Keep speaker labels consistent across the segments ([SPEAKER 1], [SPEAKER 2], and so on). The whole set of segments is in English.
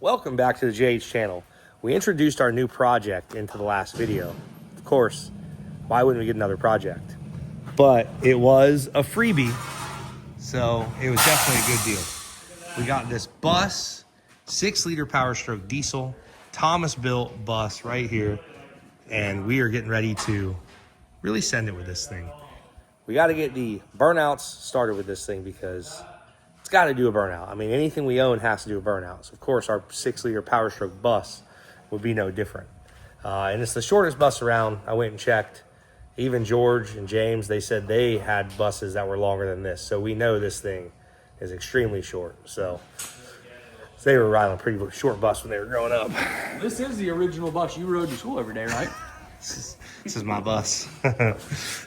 [SPEAKER 1] Welcome back to the JH channel. We introduced our new project into the last video. Of course, why wouldn't we get another project? But it was a freebie, so it was definitely a good deal. We got this bus, 6-liter Powerstroke diesel, Thomas built bus right here, and we are getting ready to really send it with this thing. We got to get the burnouts started with this thing because it's got to do a burnout. I mean, anything we own has to do a burnout. So, of course, our 6-liter Powerstroke bus would be no different. And it's the shortest bus around. I went and checked. Even George and James, they said they had buses that were longer than this. So we know this thing is extremely short. So they were riding a pretty short bus when they were growing up.
[SPEAKER 2] This is the original bus you rode to school every day, right?
[SPEAKER 1] This is my bus.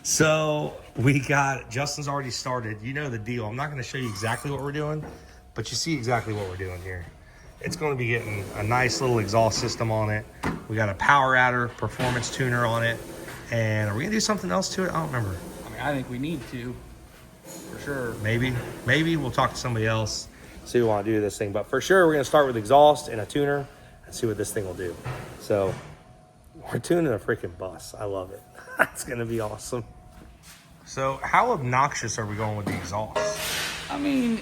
[SPEAKER 1] So we got, Justin's already started. You know the deal. I'm not going to show you exactly what we're doing, but you see exactly what we're doing here. It's going to be getting a nice little exhaust system on it. We got a power adder, performance tuner on it. And are we going to do something else to it? I don't remember.
[SPEAKER 2] I mean, I think we need to, for sure.
[SPEAKER 1] Maybe we'll talk to somebody else, see what we want to do to this thing. But for sure, we're going to start with exhaust and a tuner and see what this thing will do. So we're tuning a freaking bus. I love it. That's going to be awesome. So how obnoxious are we going with the exhaust?
[SPEAKER 2] I mean,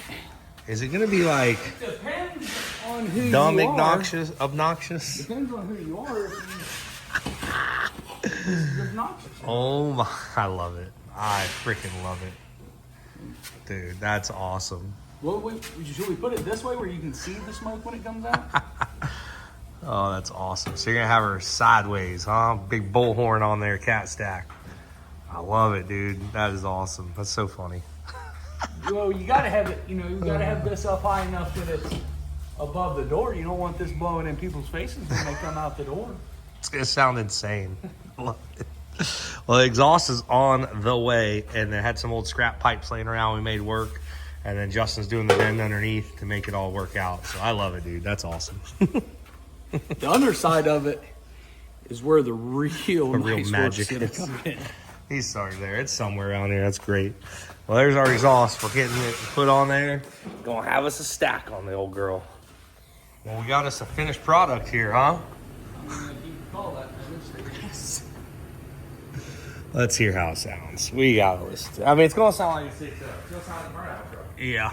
[SPEAKER 1] is it going to be like
[SPEAKER 2] it depends on who
[SPEAKER 1] dumb,
[SPEAKER 2] you are.
[SPEAKER 1] obnoxious?
[SPEAKER 2] Depends on who you are. It's obnoxious.
[SPEAKER 1] Oh my, I love it. I freaking love it. Dude, that's awesome.
[SPEAKER 2] Well, should we put it this way where you can see the smoke when it comes out?
[SPEAKER 1] Oh, that's awesome. So you're going to have her sideways, huh? Big bullhorn on there, cat stack. I love it, dude. That is awesome. That's so funny.
[SPEAKER 2] Well, you got to have it, you got to have this up high enough that it's above the door. You don't want this blowing in people's faces when they come out the door.
[SPEAKER 1] It's going to sound insane. Love it. Well, the exhaust is on the way, and they had some old scrap pipes laying around we made work. And then Justin's doing the bend underneath to make it all work out. So I love it, dude. That's awesome.
[SPEAKER 2] The underside of it is where the real
[SPEAKER 1] magic
[SPEAKER 2] is going to come in.
[SPEAKER 1] He's started there. It's somewhere around here. That's great. Well, there's our exhaust. We're getting it put on there. Gonna have us a stack on the old girl. Well, we got us a finished product here, huh? Let's hear how it sounds. We got to listen. I mean, it's gonna sound like a 6.0. It's gonna sound like a burnout truck. Yeah.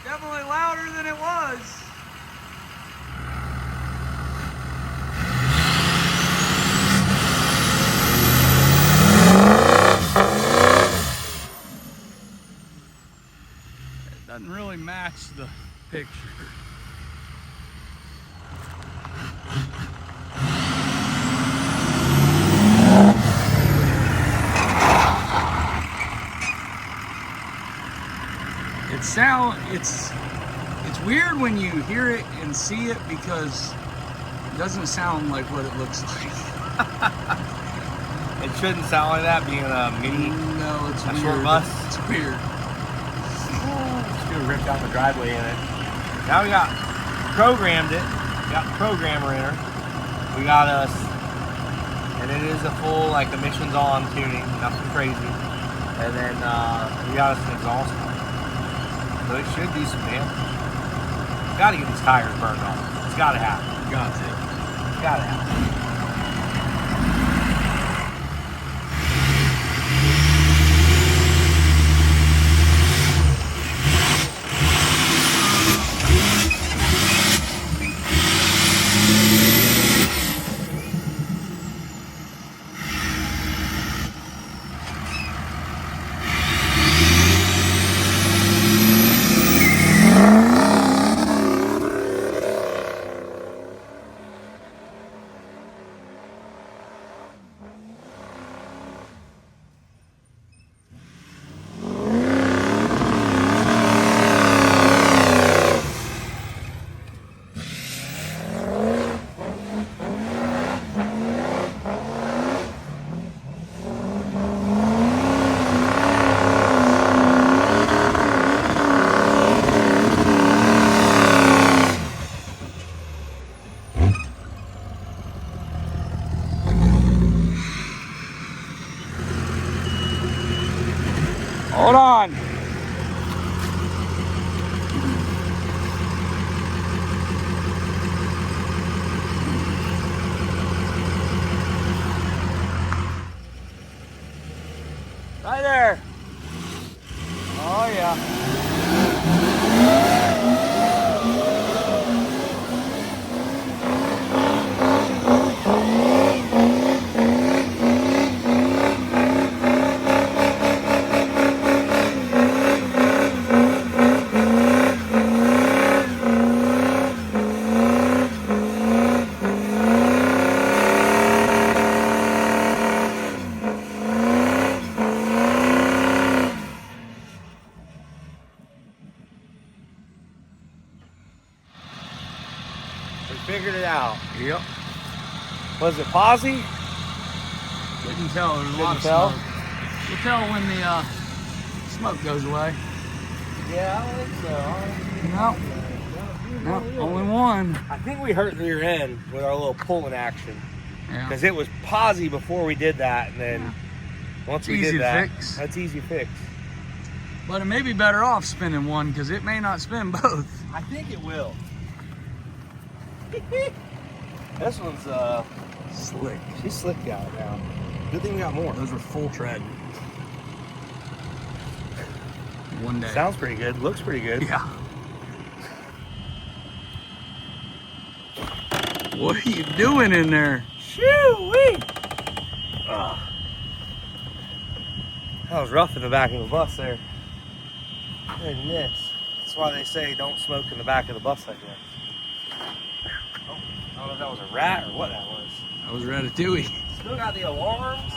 [SPEAKER 2] Definitely louder than it was. It doesn't really match the picture. It's weird when you hear it and see it because it doesn't sound like what it looks like.
[SPEAKER 1] It shouldn't sound like that being a mini.
[SPEAKER 2] No, it's weird.
[SPEAKER 1] Short bus.
[SPEAKER 2] It's weird.
[SPEAKER 1] Just gonna rip out the driveway in it. Now we got programmed it. We got the programmer in her. We got us, and it is a full like emissions on tuning, nothing crazy. And then we got us an exhaust pump. So it should do some damage. Gotta get these tires burned off. It's gotta happen.
[SPEAKER 2] Got to.
[SPEAKER 1] It's gotta happen.
[SPEAKER 2] Hold on. Right there. Oh yeah.
[SPEAKER 1] We figured it out.
[SPEAKER 2] Yep.
[SPEAKER 1] Was it posi?
[SPEAKER 2] Couldn't tell. There's a lot of
[SPEAKER 1] tell?
[SPEAKER 2] smoke. We'll tell when the smoke goes away.
[SPEAKER 1] Yeah, I don't think so.
[SPEAKER 2] No, only one.
[SPEAKER 1] I think we hurt the rear end with our little pulling action.
[SPEAKER 2] Yeah.
[SPEAKER 1] Because it was posi before we did that, and then once we
[SPEAKER 2] Easy
[SPEAKER 1] did
[SPEAKER 2] to
[SPEAKER 1] that,
[SPEAKER 2] fix.
[SPEAKER 1] that's easy to fix.
[SPEAKER 2] But it may be better off spinning one because it may not spin both.
[SPEAKER 1] I think it will. This one's
[SPEAKER 2] Slick.
[SPEAKER 1] she's slicked out now. Good thing we got more.
[SPEAKER 2] Those are full tread. One day.
[SPEAKER 1] Sounds pretty good. Looks pretty good.
[SPEAKER 2] Yeah. What are you doing in there?
[SPEAKER 1] Shoo-wee! That was rough in the back of the bus there. Goodness. That's why they say don't smoke in the back of the bus like that. Oh, I don't know if that was a rat or what that was.
[SPEAKER 2] That was Ratatouille.
[SPEAKER 1] Still got the alarms.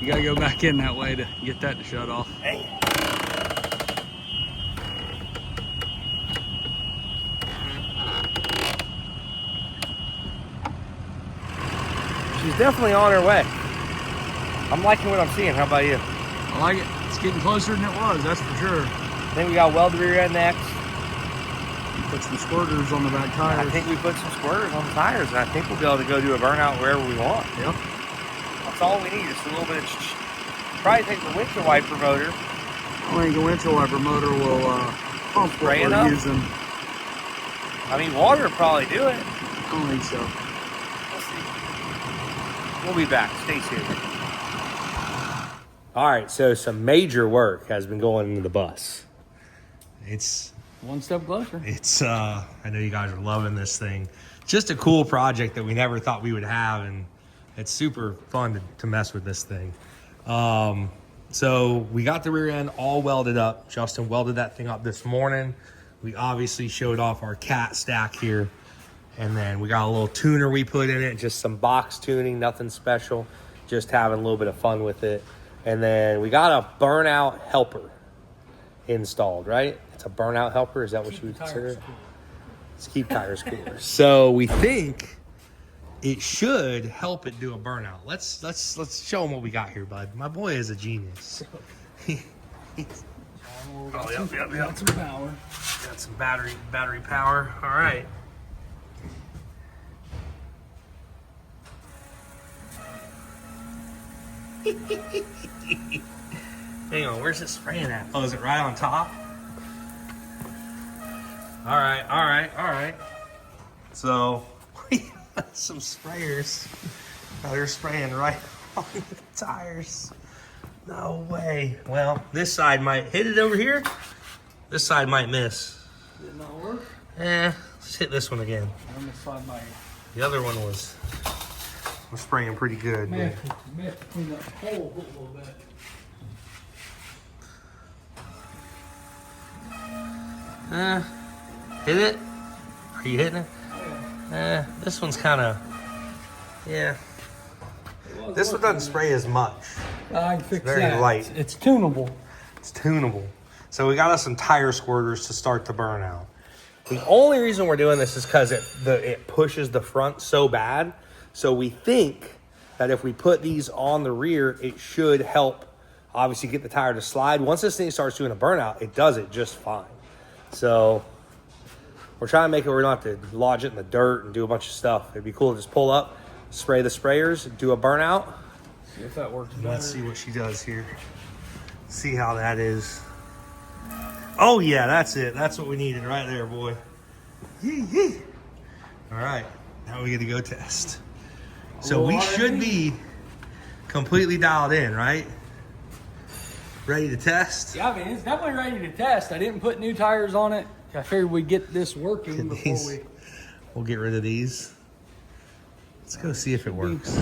[SPEAKER 2] You gotta go back in that way to get that to shut off.
[SPEAKER 1] Hey. She's definitely on her way. I'm liking what I'm seeing. How about you?
[SPEAKER 2] I like it. It's getting closer than it was, that's for sure.
[SPEAKER 1] I think we got weld rear end next.
[SPEAKER 2] Put some squirters on the back tires.
[SPEAKER 1] I think we put some squirters on the tires, and I think we'll be able to go do a burnout wherever we want.
[SPEAKER 2] Yep.
[SPEAKER 1] That's all we need, just a little bit of probably take the windshield wiper motor.
[SPEAKER 2] I think the windshield wiper motor will pump what
[SPEAKER 1] Spray it
[SPEAKER 2] we're
[SPEAKER 1] up?
[SPEAKER 2] using.
[SPEAKER 1] I mean, water will probably do it.
[SPEAKER 2] I don't think so.
[SPEAKER 1] We'll see. We'll be back. Stay tuned. All right, so some major work has been going into the bus. It's
[SPEAKER 2] One step closer.
[SPEAKER 1] I know you guys are loving this thing. Just a cool project that we never thought we would have, and it's super fun to mess with this thing. So we got the rear end all welded up. Justin welded that thing up this morning. We obviously showed off our cat stack here. And then we got a little tuner we put in it, just some box tuning, nothing special, just having a little bit of fun with it. And then we got a burnout helper installed, right? It's a burnout helper. Is that what you would consider it? It's keep tires cooler. So we think it should help it do a burnout. Let's show them what we got here, bud. My boy is a genius. Yep.
[SPEAKER 2] Got some power.
[SPEAKER 1] Got some battery power. All right. Hang on, where's it spraying at? Oh, is it right on top? All right. So, we got some sprayers. Oh, they're spraying right on the tires. No way. Well, this side might hit it over here. This side might miss.
[SPEAKER 2] Did not work?
[SPEAKER 1] Let's hit this one again.
[SPEAKER 2] I'm gonna slide by.
[SPEAKER 1] The other one was spraying pretty good.
[SPEAKER 2] May have to clean up the hole a little bit.
[SPEAKER 1] Hit it? Are you hitting it? This one's kind of, yeah. This one doesn't spray as much.
[SPEAKER 2] I can fix
[SPEAKER 1] Very
[SPEAKER 2] that.
[SPEAKER 1] light.
[SPEAKER 2] It's tunable.
[SPEAKER 1] It's tunable. So we got us some tire squirters to start the burnout. The only reason we're doing this is because it pushes the front so bad. So we think that if we put these on the rear, it should help obviously get the tire to slide. Once this thing starts doing a burnout, it does it just fine. So we're trying to make it where we don't have to lodge it in the dirt and do a bunch of stuff. It'd be cool to just pull up, spray the sprayers, do a burnout.
[SPEAKER 2] See if that works better.
[SPEAKER 1] Let's see what she does here. See how that is. Oh yeah, that's it. That's what we needed right there, boy. Yee, yee. All right, now we get to go test. So we should be completely dialed in, right? Ready to test?
[SPEAKER 2] Yeah, I mean, it's definitely ready to test. I didn't put new tires on it. I figured we'd get this working before we...
[SPEAKER 1] We'll get rid of these. Let's go see if it works.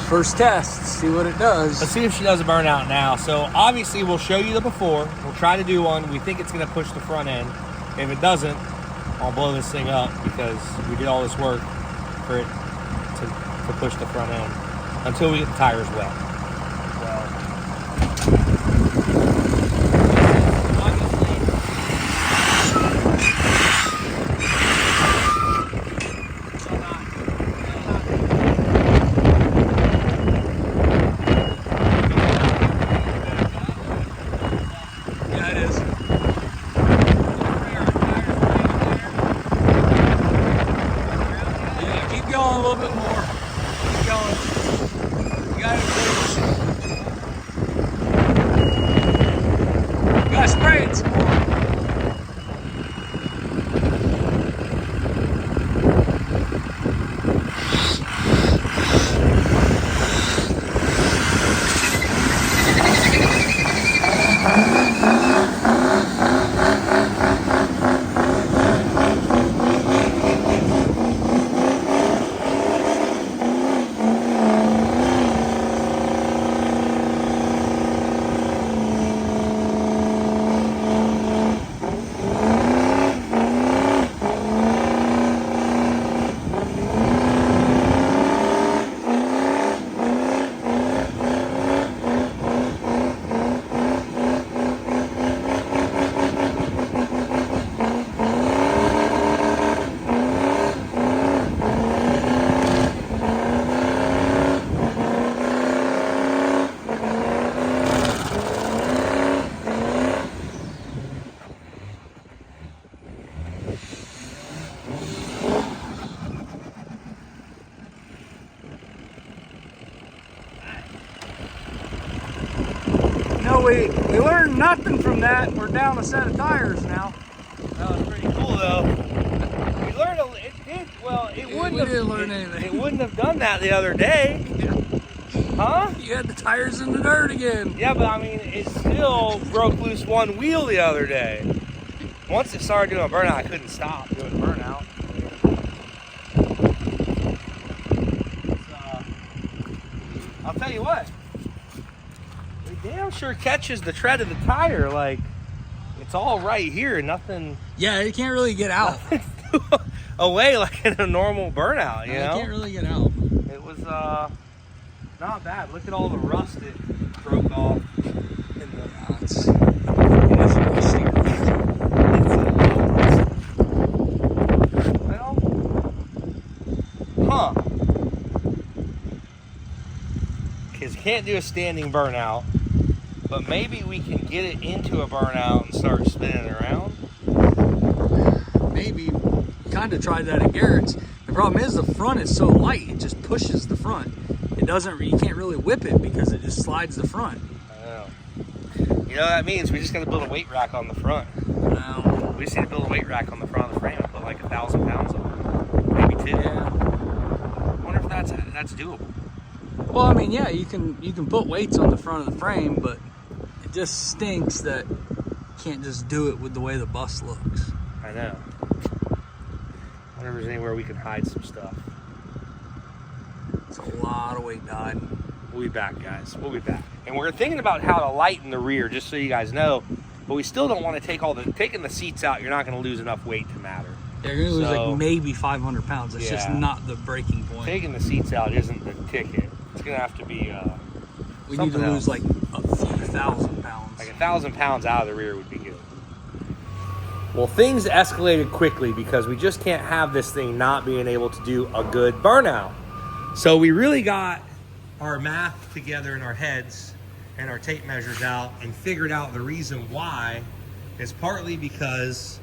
[SPEAKER 2] First test, see what it does.
[SPEAKER 1] Let's see if she does a burnout now. So obviously we'll show you the before. We'll try to do one. We think it's gonna push the front end. If it doesn't, I'll blow this thing up because we did all this work for it to push the front end until we get the tires wet.
[SPEAKER 2] Going a little bit more. Keep going. You got it, please. You got to spray it some more. No, we learned nothing from that. We're down a set of tires now.
[SPEAKER 1] That was pretty cool, though. We learned it did well. It
[SPEAKER 2] didn't learn anything.
[SPEAKER 1] It wouldn't have done that the other day, huh?
[SPEAKER 2] You had the tires in the dirt again.
[SPEAKER 1] Yeah, but I mean, it still broke loose one wheel the other day. Once it started doing a burnout, I couldn't stop doing a burnout. I'll tell you what. It damn sure catches the tread of the tire. Like, it's all right here. Nothing.
[SPEAKER 2] Yeah, it can't really get out.
[SPEAKER 1] Away like in a normal burnout, you know?
[SPEAKER 2] It can't really get out.
[SPEAKER 1] It was not bad. Look at all the rust it broke off. In the
[SPEAKER 2] It's rusty.
[SPEAKER 1] Well, huh? Because you can't do a standing burnout, but maybe we can get it into a burnout and start spinning around.
[SPEAKER 2] Maybe. Kind of tried that at Garrett's. The problem is the front is so light, it just pushes the front. It doesn't, you can't really whip it because it just slides the front.
[SPEAKER 1] I know. You know what that means? We just got to build a weight rack on the front. We just need to build a weight rack on the front of the frame and put like 1,000 pounds on it. Maybe 2.
[SPEAKER 2] Yeah.
[SPEAKER 1] I wonder if that's doable.
[SPEAKER 2] Well, I mean, yeah, you can put weights on the front of the frame, but it just stinks that you can't just do it with the way the bus looks.
[SPEAKER 1] I know. I wonder if there's anywhere we can hide some stuff.
[SPEAKER 2] It's a lot of weight died.
[SPEAKER 1] We'll be back, guys. We'll be back. And we're thinking about how to lighten the rear, just so you guys know. But we still don't want to taking the seats out. You're not going to lose enough weight to matter.
[SPEAKER 2] They're going to lose like maybe 500 pounds. That's just not the breaking point.
[SPEAKER 1] Taking the seats out isn't the ticket. It's going to have to be
[SPEAKER 2] we need to lose like a few thousand pounds.
[SPEAKER 1] Like 1,000 pounds out of the rear would be good. Well, things escalated quickly because we just can't have this thing not being able to do a good burnout. So we really got our math together in our heads and our tape measures out and figured out the reason why is partly because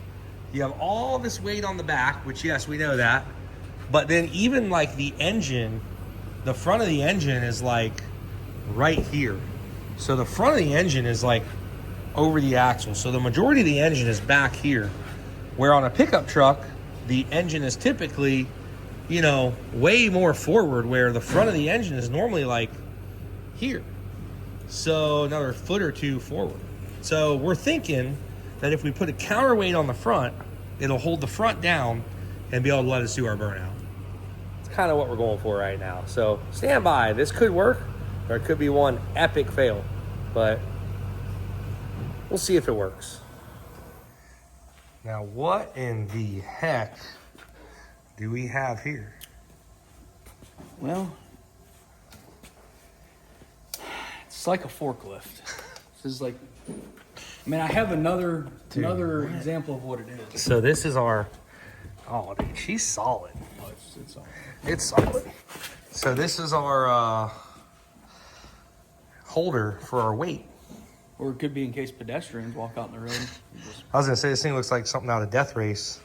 [SPEAKER 1] you have all this weight on the back, which yes, we know that, but then even like the engine, the front of the engine is like right here. So the front of the engine is like over the axle. So the majority of the engine is back here. Where on a pickup truck, the engine is typically, you know, way more forward, where the front of the engine is normally like here. So another foot or two forward. So we're thinking that if we put a counterweight on the front, it'll hold the front down and be able to let us do our burnout. It's kind of what we're going for right now. So stand by. This could work, or it could be one epic fail, but we'll see if it works. Now, what in the heck do we have here?
[SPEAKER 2] Well, it's like a forklift. This is like, I mean, I have another example of what it is.
[SPEAKER 1] So this is our, oh, dude, she's solid.
[SPEAKER 2] Oh, it's all.
[SPEAKER 1] It's solid. So this is our holder for our weight.
[SPEAKER 2] Or it could be in case pedestrians walk out in the road.
[SPEAKER 1] I was gonna say, this thing looks like something out of Death Race.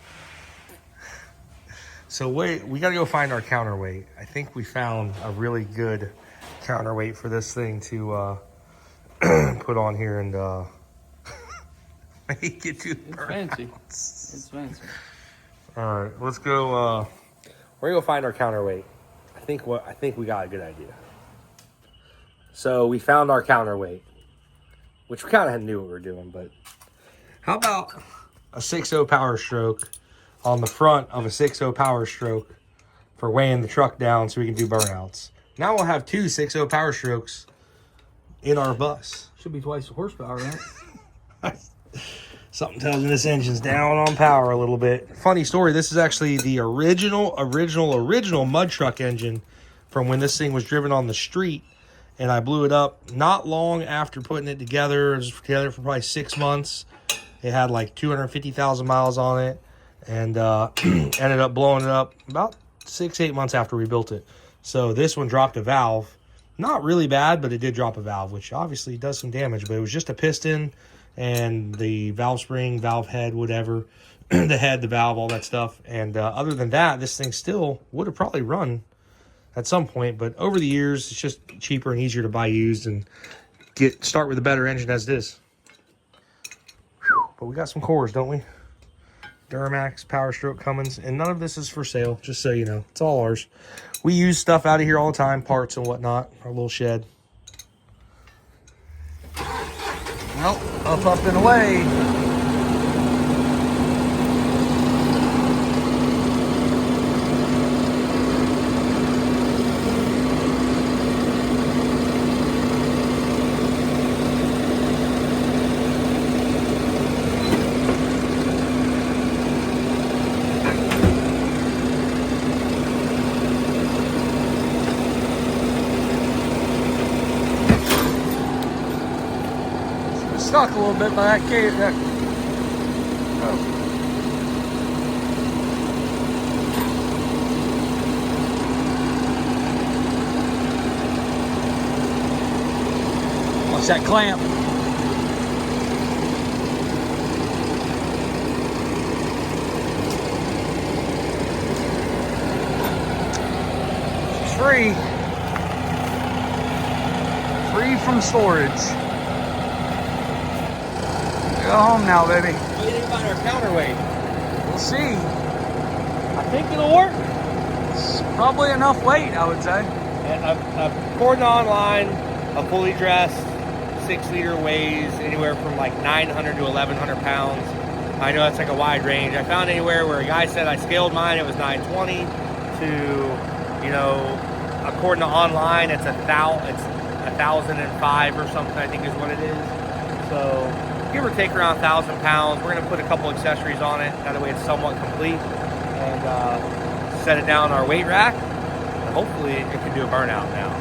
[SPEAKER 1] So we gotta go find our counterweight. I think we found a really good counterweight for this thing to put on here and make it to the
[SPEAKER 2] It's fancy. It's fancy.
[SPEAKER 1] All right, let's go. We're gonna go find our counterweight. I think we got a good idea. So we found our counterweight, which we kind of knew what we were doing, but how about a 6.0 Powerstroke on the front of a 6.0 Powerstroke for weighing the truck down so we can do burnouts? Now we'll have two 6.0 Powerstrokes in our bus.
[SPEAKER 2] Should be twice the horsepower, right?
[SPEAKER 1] Something tells me this engine's down on power a little bit. Funny story, this is actually the original mud truck engine from when this thing was driven on the street. And I blew it up not long after putting it together. It was together for probably 6 months. It had like 250,000 miles on it. And ended up blowing it up about 6-8 months after we built it. So this one dropped a valve. Not really bad, but it did drop a valve, which obviously does some damage. But it was just a piston and the valve spring, valve head, whatever. The head, the valve, all that stuff. And other than that, this thing still would have probably run at some point, but over the years, it's just cheaper and easier to buy used and start with a better engine as it is. Whew. But we got some cores, don't we? Duramax, Powerstroke, Cummins, and none of this is for sale, just so you know. It's all ours. We use stuff out of here all the time, parts and whatnot, our little shed. Well, up and away. Stuck a little bit by that cage. Oh.
[SPEAKER 2] What's that clamp? It's free. Free from storage. Go home now, baby.
[SPEAKER 1] What do you think about our counterweight?
[SPEAKER 2] We'll see.
[SPEAKER 1] I think it'll work.
[SPEAKER 2] It's probably enough weight, I would say.
[SPEAKER 1] And according to online, a fully dressed 6-liter weighs anywhere from like 900 to 1,100 pounds. I know that's like a wide range. I found anywhere where a guy said I scaled mine, it was 920 to, you know, according to online, it's 1,005 or something, I think is what it is. So give or take around 1,000 pounds. We're gonna put a couple accessories on it. That way it's somewhat complete. And set it down our weight rack. And hopefully it can do a burnout now.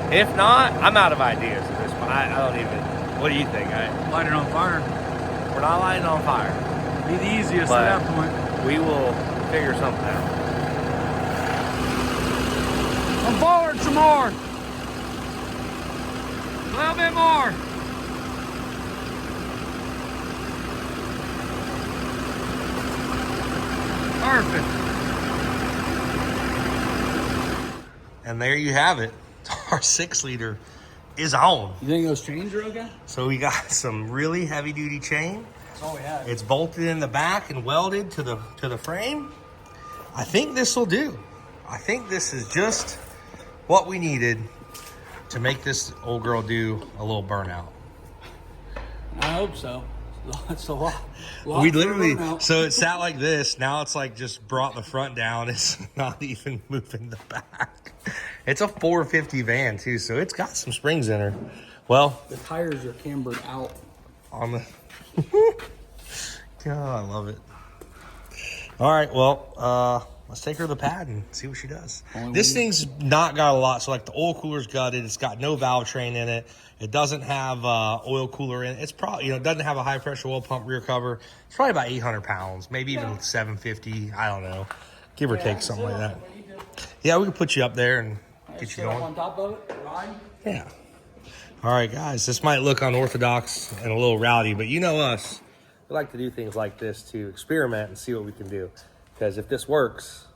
[SPEAKER 1] If not, I'm out of ideas at this point. I don't even, what do you think?
[SPEAKER 2] Light it on fire.
[SPEAKER 1] We're not lighting on fire.
[SPEAKER 2] Be the easiest
[SPEAKER 1] But
[SPEAKER 2] at that point.
[SPEAKER 1] we will figure something out.
[SPEAKER 2] Come forward some more. A little bit more. Perfect.
[SPEAKER 1] And there you have it. Our 6-liter is on.
[SPEAKER 2] You think those chains are okay?
[SPEAKER 1] So we got some really heavy duty chain.
[SPEAKER 2] That's all we have.
[SPEAKER 1] It's bolted in the back and welded to the frame. I think this will do. I think this is just what we needed to make this old girl do a little burnout.
[SPEAKER 2] I hope so. It's a lot.
[SPEAKER 1] We literally, so it sat like this. Now it's like just brought the front down. It's not even moving the back. It's a 450 van too, so it's got some springs in her. Well,
[SPEAKER 2] the tires are cambered out
[SPEAKER 1] on the. God, I love it. All right, well, let's take her to the pad and see what she does. This thing's not got a lot. So like the oil cooler's gutted. It's got no valve train in it. It doesn't have oil cooler in it. It's probably, it doesn't have a high pressure oil pump rear cover. It's probably about 800 pounds, maybe even 750. I don't know. Give or take something like that. Yeah, we can put you up there and get you going.
[SPEAKER 2] On top of it, ride.
[SPEAKER 1] Yeah. All right, guys, this might look unorthodox and a little rowdy, but you know us. We like to do things like this to experiment and see what we can do. Because if this works,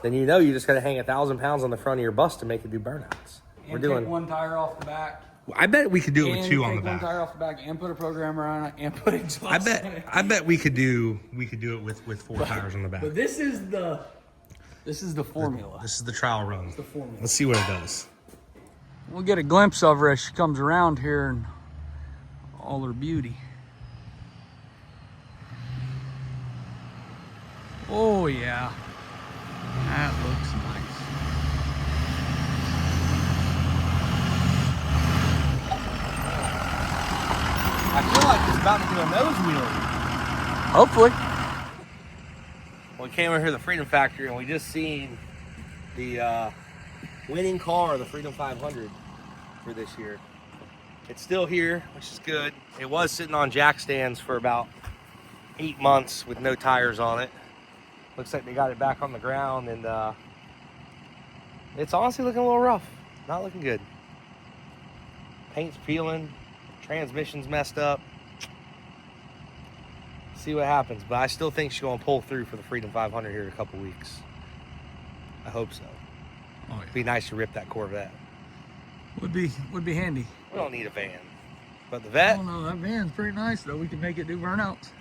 [SPEAKER 1] then you just got to hang 1,000 pounds on the front of your bus to make it do burnouts.
[SPEAKER 2] We're doing one tire off the back.
[SPEAKER 1] I bet we could do it with two on the back.
[SPEAKER 2] One tire off the back and put a programmer on it and put exhaust.
[SPEAKER 1] I bet we could do it with four tires on the back.
[SPEAKER 2] But this is the formula.
[SPEAKER 1] This is the trial run.
[SPEAKER 2] The formula.
[SPEAKER 1] Let's see what it does.
[SPEAKER 2] We'll get a glimpse of her as she comes around here and all her beauty. Oh yeah, that looks nice.
[SPEAKER 1] I feel like it's about to do a nose wheel.
[SPEAKER 2] Hopefully.
[SPEAKER 1] We came over here to the Freedom Factory and we just seen the winning car, the Freedom 500 for this year. It's still here, which is good. It was sitting on jack stands for about 8 months with no tires on it. Looks like they got it back on the ground, and it's honestly looking a little rough. Not looking good. Paint's peeling, transmission's messed up. See what happens, but I still think she's going to pull through for the Freedom 500 here in a couple weeks. I hope so.
[SPEAKER 2] Oh, yeah.
[SPEAKER 1] It'd be nice to rip that Corvette.
[SPEAKER 2] Would be handy.
[SPEAKER 1] We don't need a van, but the Vet.
[SPEAKER 2] Oh no, that van's pretty nice though. We can make it do burnouts.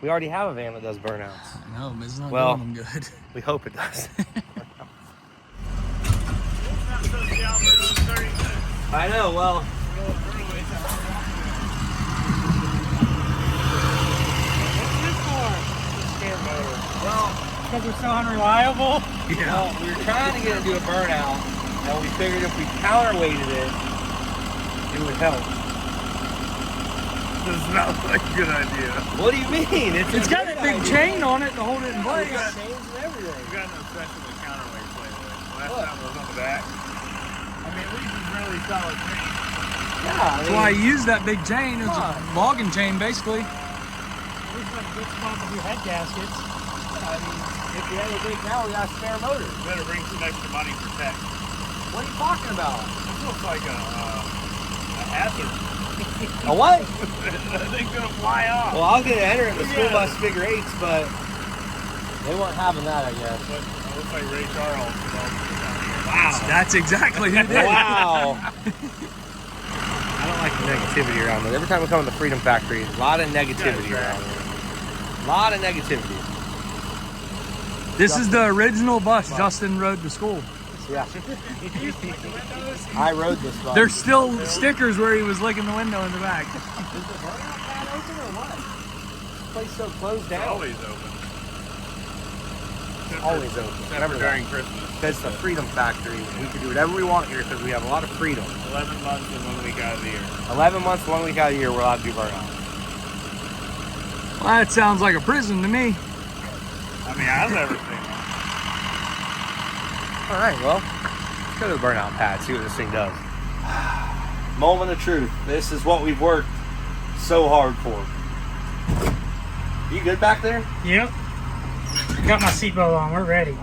[SPEAKER 1] We already have a van that does burnouts.
[SPEAKER 2] I know, but it's not
[SPEAKER 1] them
[SPEAKER 2] doing good.
[SPEAKER 1] We hope it does. I know, well. Well,
[SPEAKER 3] because we're so unreliable.
[SPEAKER 1] Yeah. Well, we were trying to get it to do a burnout, and we figured if we counterweighted it, it would help.
[SPEAKER 3] Does not like a good idea.
[SPEAKER 1] What do you mean?
[SPEAKER 2] It's got a big chain on it to hold it in place.
[SPEAKER 1] Chains and everything.
[SPEAKER 3] We got no special with counterweights lately. Last time it was on the back. I mean, these is really solid chain.
[SPEAKER 1] Yeah,
[SPEAKER 2] That's why I use that big chain. It's a logging chain, basically.
[SPEAKER 3] At least like a good spot to do head gaskets.
[SPEAKER 1] I mean, if you have a big now, we got a spare motor.
[SPEAKER 3] You better bring some extra money for tech.
[SPEAKER 1] What are you talking about?
[SPEAKER 3] This looks like a hazard.
[SPEAKER 1] A what?
[SPEAKER 3] That thing's gonna fly off.
[SPEAKER 1] Well, I was going to enter it in the school bus figure eights, but they weren't having that, I guess.
[SPEAKER 3] But it looks like Ray Charles.
[SPEAKER 1] Wow.
[SPEAKER 2] That's exactly who did it.
[SPEAKER 1] Wow. I don't like the negativity around it. Every time we come to the Freedom Factory, a lot of negativity around it. A lot of negativity.
[SPEAKER 2] This is the original bus Justin rode to school.
[SPEAKER 1] Yeah. I rode this bus.
[SPEAKER 2] There's still stickers where he was licking the window in the back.
[SPEAKER 1] Is the burnout pad open or what? This place so closed down.
[SPEAKER 3] Always open.
[SPEAKER 1] Always open.
[SPEAKER 3] Except for during Christmas.
[SPEAKER 1] Because the Freedom Factory, we can do whatever we want here because we have a lot of freedom.
[SPEAKER 3] 11 months and 1 week out of the year.
[SPEAKER 1] 11 months, 1 week out of the year, we're allowed to do burnout.
[SPEAKER 2] Well, that sounds like a prison to me.
[SPEAKER 3] I mean, I've never seen one.
[SPEAKER 1] All right, well, let's go to the burnout pad, see what this thing does. Moment of truth. This is what we've worked so hard for. You good back there?
[SPEAKER 3] Yep. Got my seatbelt on. We're ready.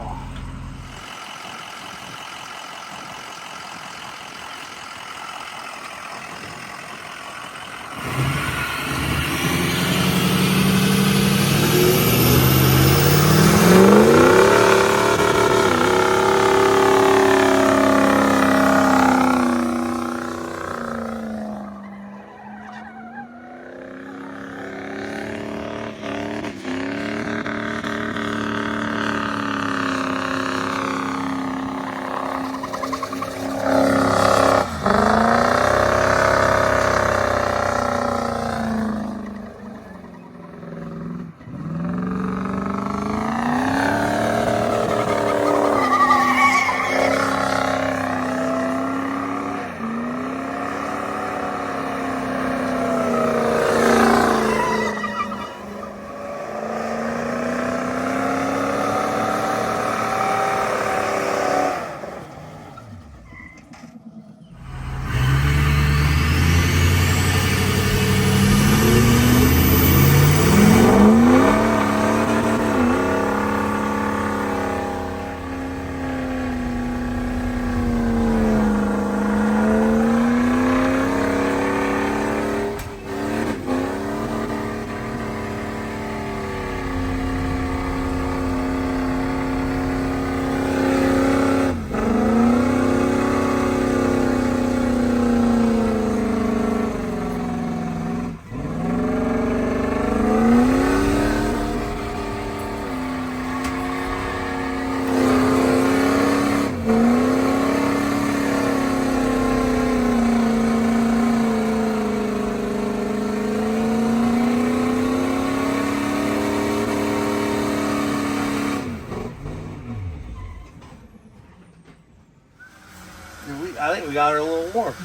[SPEAKER 1] got her a little warm.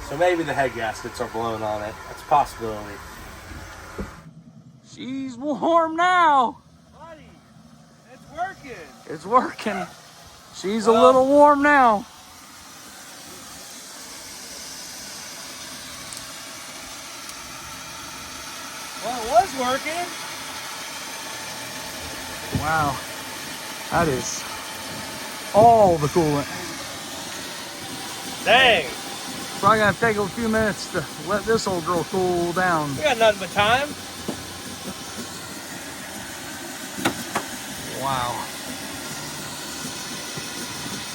[SPEAKER 1] So maybe the head gaskets are blowing on it. That's a possibility.
[SPEAKER 2] She's warm now.
[SPEAKER 3] Buddy, it's working.
[SPEAKER 2] It's working. She's a little warm now.
[SPEAKER 3] Well, it was working.
[SPEAKER 2] Wow. That is all the coolant.
[SPEAKER 1] Dang.
[SPEAKER 2] Probably gonna take a few minutes to let this old girl cool down.
[SPEAKER 1] We got nothing but time.
[SPEAKER 2] Wow.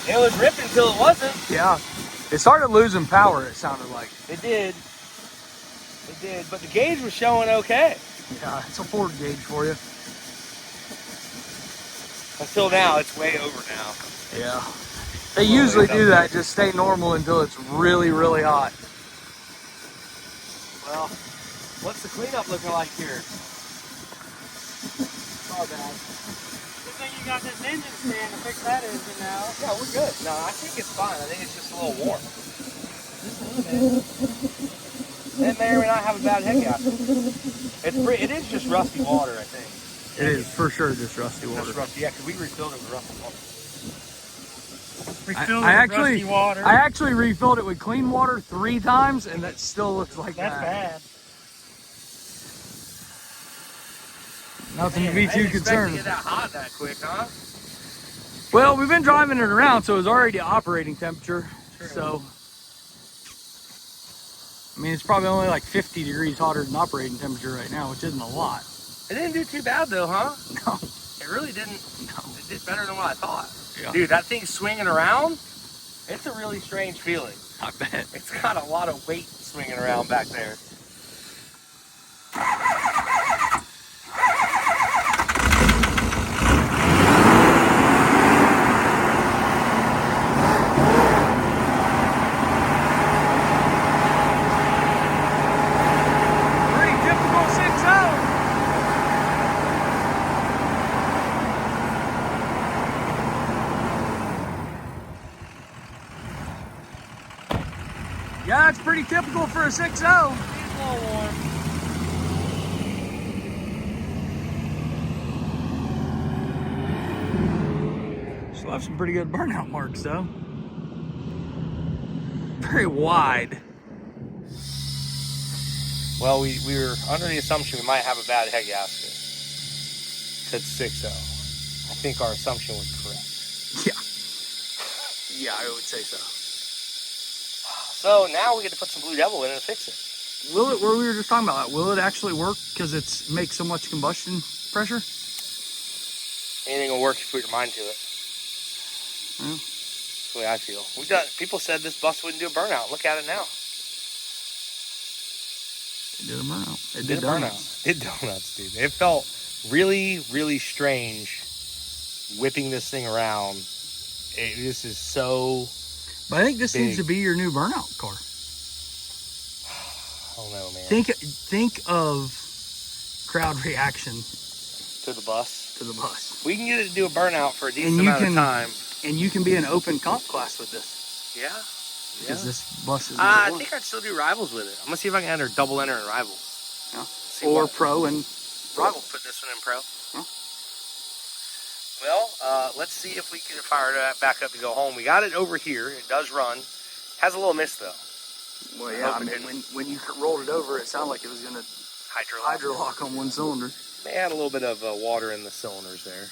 [SPEAKER 1] It was ripping until it wasn't.
[SPEAKER 2] Yeah. It started losing power, it sounded like.
[SPEAKER 1] It did. It did. But the gauge was showing okay.
[SPEAKER 2] Yeah, it's a Ford gauge for you.
[SPEAKER 1] Until now, it's way over now.
[SPEAKER 2] Yeah. They usually do that, just stay normal until it's really, really hot.
[SPEAKER 1] Well, what's the cleanup looking like here?
[SPEAKER 2] Not bad.
[SPEAKER 3] Good thing you got this engine stand to fix that engine now.
[SPEAKER 1] Yeah, we're good. No, I think it's fine. I think it's just a little warm. It may or may not have a bad head gasket. It is just rusty water, I think.
[SPEAKER 2] It is for sure just rusty water.
[SPEAKER 1] Just rusty, yeah, because we refilled it with rusty water.
[SPEAKER 3] Refilled
[SPEAKER 2] I
[SPEAKER 3] it with rusty water.
[SPEAKER 2] I actually refilled it with clean water 3 times, and that still looks like
[SPEAKER 3] That's bad.
[SPEAKER 2] Nothing
[SPEAKER 1] Man,
[SPEAKER 2] to be
[SPEAKER 1] I
[SPEAKER 2] too
[SPEAKER 1] didn't expect
[SPEAKER 2] concerned.
[SPEAKER 1] to get that hot that quick, huh?
[SPEAKER 2] Well, we've been driving it around, so it's already operating temperature.
[SPEAKER 1] True.
[SPEAKER 2] So, I mean, it's probably only like 50 degrees hotter than operating temperature right now, which isn't a lot.
[SPEAKER 1] It didn't do too bad though, huh?
[SPEAKER 2] No.
[SPEAKER 1] It really didn't.
[SPEAKER 2] No.
[SPEAKER 1] It did better than what I thought.
[SPEAKER 2] Yeah.
[SPEAKER 1] Dude, that thing's swinging around. It's a really strange feeling.
[SPEAKER 2] I bet.
[SPEAKER 1] It's got a lot of weight swinging around back there.
[SPEAKER 2] Pretty typical 6.0. Yeah, it's pretty typical for a 6.0.
[SPEAKER 1] It's a little warm.
[SPEAKER 2] Still have some pretty good burnout marks though. Very wide.
[SPEAKER 1] Well, we were under the assumption we might have a bad head gasket. Said 6.0. I think our assumption was correct.
[SPEAKER 2] Yeah. Yeah, I would say so.
[SPEAKER 1] So now we get to put some Blue Devil in and fix it.
[SPEAKER 2] Will it, where we were just talking about that, will it actually work because it makes so much combustion pressure?
[SPEAKER 1] Anything will work if you put your mind to it.
[SPEAKER 2] Yeah.
[SPEAKER 1] That's the way I feel. People said this bus wouldn't do a burnout. Look at it now.
[SPEAKER 2] It did a burnout. It
[SPEAKER 1] Did
[SPEAKER 2] did
[SPEAKER 1] a
[SPEAKER 2] donuts.
[SPEAKER 1] burnout. It did donuts, dude. It felt really, really strange whipping this thing around. This is so...
[SPEAKER 2] But I think this
[SPEAKER 1] big.
[SPEAKER 2] needs to be your new burnout car.
[SPEAKER 1] I don't know, man.
[SPEAKER 2] Think of crowd reaction
[SPEAKER 1] To the bus.
[SPEAKER 2] to the bus.
[SPEAKER 1] We can get it to do a burnout for a decent
[SPEAKER 2] And you
[SPEAKER 1] amount
[SPEAKER 2] can-
[SPEAKER 1] of time.
[SPEAKER 2] And you can be an open comp class with this.
[SPEAKER 1] Yeah.
[SPEAKER 2] Because this bus is
[SPEAKER 1] I think I'd still do rivals with it. I'm going to see if I can double enter in rivals.
[SPEAKER 2] Yeah.
[SPEAKER 1] See
[SPEAKER 2] Or
[SPEAKER 1] what-
[SPEAKER 2] pro and rival.
[SPEAKER 1] Put this one in pro.
[SPEAKER 2] Huh?
[SPEAKER 1] Well, let's see if we can fire that back up to go home. We got it over here. It does run. Has a little mist though.
[SPEAKER 2] Well, yeah, I
[SPEAKER 1] Hope it
[SPEAKER 2] mean,
[SPEAKER 1] didn't.
[SPEAKER 2] when you rolled it over, it sounded like it was going to hydrolock on one cylinder.
[SPEAKER 1] They had a little bit of water in the cylinders there.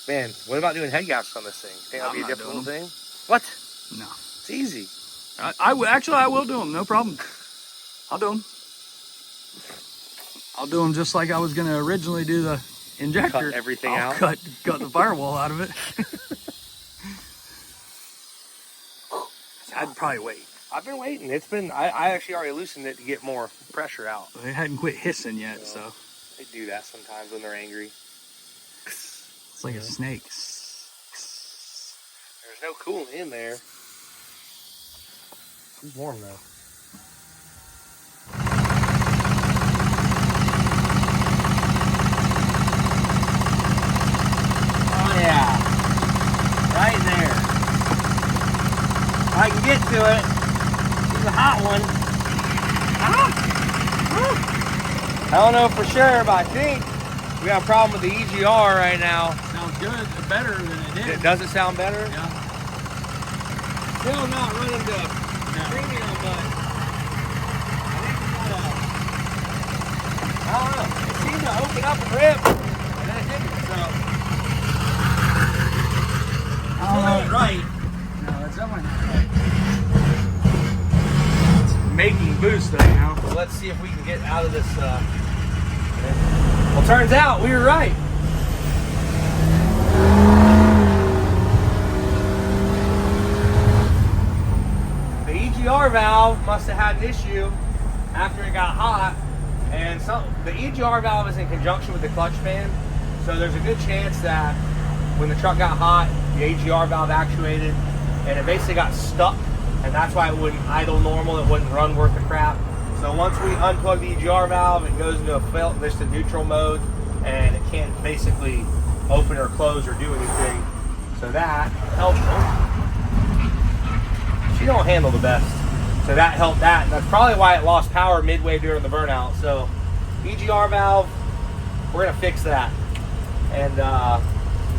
[SPEAKER 1] Man, what about doing head gaskets on this thing? Think that'll be a
[SPEAKER 2] I'm not
[SPEAKER 1] difficult
[SPEAKER 2] doing
[SPEAKER 1] thing? What?
[SPEAKER 2] No.
[SPEAKER 1] It's easy.
[SPEAKER 2] Actually, I will do them. No problem. I'll do them. I'll do them just like I was going to originally do the injector.
[SPEAKER 1] Cut everything
[SPEAKER 2] I'll
[SPEAKER 1] out?
[SPEAKER 2] Cut the firewall out of it. I'd probably wait.
[SPEAKER 1] I've been waiting. It's been, I actually already loosened it to get more pressure out.
[SPEAKER 2] They hadn't quit hissing yet, so
[SPEAKER 1] They do that sometimes when they're angry.
[SPEAKER 2] it's like a snake.
[SPEAKER 1] There's no coolant in there. It's warm though. Oh yeah. Right there. it. She's a hot one. I don't know for sure, but I think we got a problem with the EGR right now.
[SPEAKER 2] Sounds good. Better than it did.
[SPEAKER 1] Does it sound better?
[SPEAKER 2] Yeah.
[SPEAKER 1] Still not running to premium, but I think we got I don't know. It seemed to open up and rip, and then it didn't, so. Still ain't right.
[SPEAKER 2] No, it's definitely not right. It's making boost right now.
[SPEAKER 1] So let's see if we can get out of this. Well, turns out we were right. The EGR valve must have had an issue after it got hot, and the EGR valve is in conjunction with the clutch fan, so there's a good chance that when the truck got hot, the EGR valve actuated, and it basically got stuck, and that's why it wouldn't idle normal. It wouldn't run worth a crap. So once we unplug the EGR valve, it goes into just a neutral mode, and it can't basically open or close or do anything. So that helped. She don't handle the best. So that helped that. And that's probably why it lost power midway during the burnout. So EGR valve, we're gonna fix that. And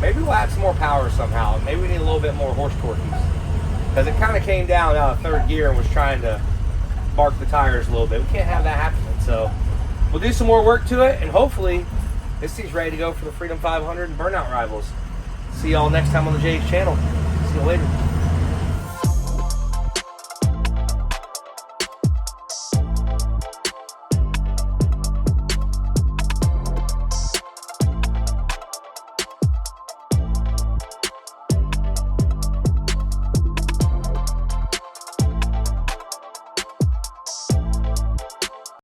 [SPEAKER 1] maybe we'll add some more power somehow. Maybe we need a little bit more horse torques. Because it kind of came down out of third gear and was trying to bark the tires a little bit. We can't have that happening. So we'll do some more work to it, and hopefully this thing's ready to go for the Freedom 500 and Burnout Rivals. See y'all next time on the JH channel. See you later.